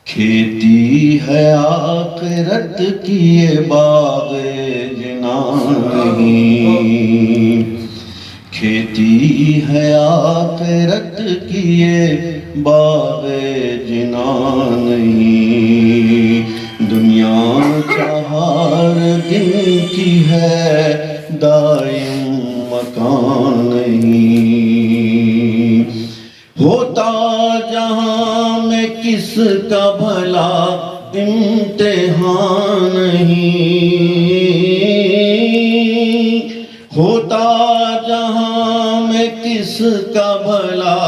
کھیتی ہے آخرت کی یہ باغ جنان نہیں، کھیتی ہے آخرت کی یہ باغ جنان نہیں، دنیا چہار دن کی ہے دائم مکان نہیں، ہوتا جہاں میں کس کا بھلا امتحان نہیں، ہوتا جہاں میں کس کا بھلا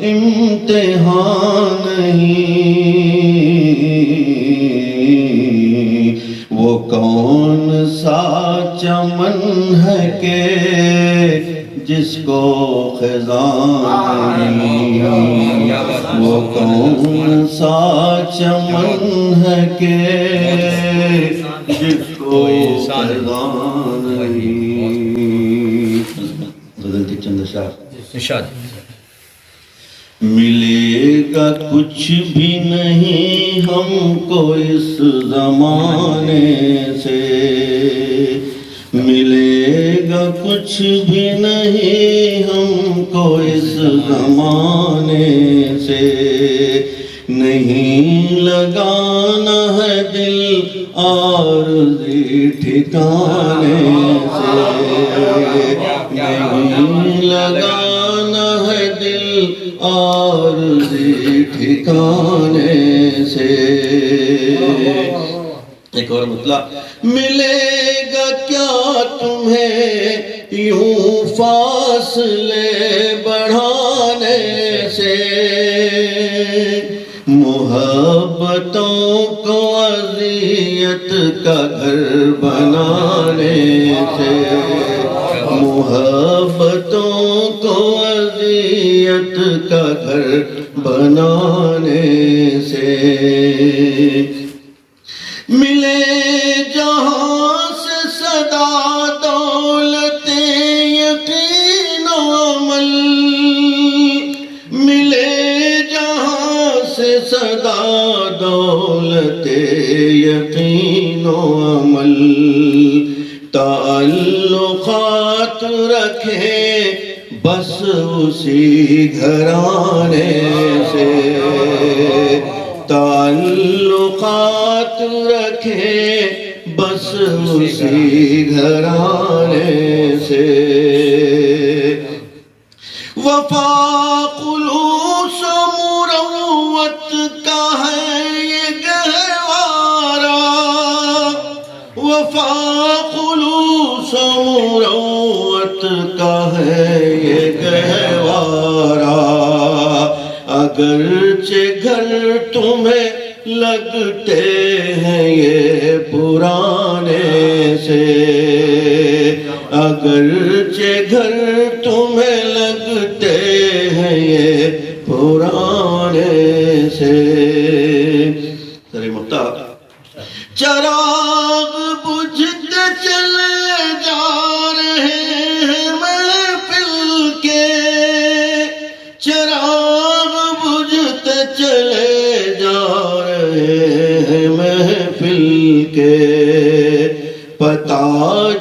امتحان نہیں، وہ کون سا چمن ہے کہ جس کو خزاں نہیں، وہ کون سا چمن ہے کہ جس کو خزاں نہیں۔ غزل کے چند اشعار۔ ملے گا کچھ بھی نہیں ہم کو اس زمانے سے، ملے گا کچھ بھی نہیں ہم کو اس زمانے سے، نہیں لگانا ہے دل عارضی ٹھکانے سے، نہیں لگانا ہے دل عارضی ٹھکانے سے۔ ایک اور مطلب، ملے گا کیا تمہیں یوں فاصلے بڑھانے سے، محبتوں کو اذیت کا گھر بنانے سے، محبتوں کو اذیت کا گھر بنانے سے، ملے جہاں سے صدا دولت یقین و عمل، ملے جہاں سے صدا دولت یقین و عمل، تعلقات رکھیں بس اسی گھرانے سے، تعلقات رکھیں بس اسی گھرانے سے، وفا خلوص و مروت کا ہے یہ گہوارہ، وفا خلوص و مروت کا ہے یہ گہوارہ، اگرچہ گھر تمہیں لگتے ہیں یہ پرانے سے، اگرچہ گھر تمہیں لگتے ہیں یہ پرانے سے۔ سر مختار، چراغ بجھتے چلے جا رہے ہیں محفل کے، چراغ بجھتے چلے جا رہے ہیں محفل کے، پتہ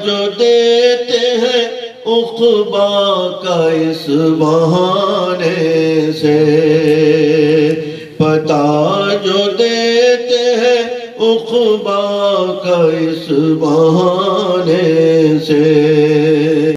جو دیتے ہیں عقبیٰ کا اس بہانے سے، پتہ جو دیتے ہیں عقبیٰ کا اس بہانے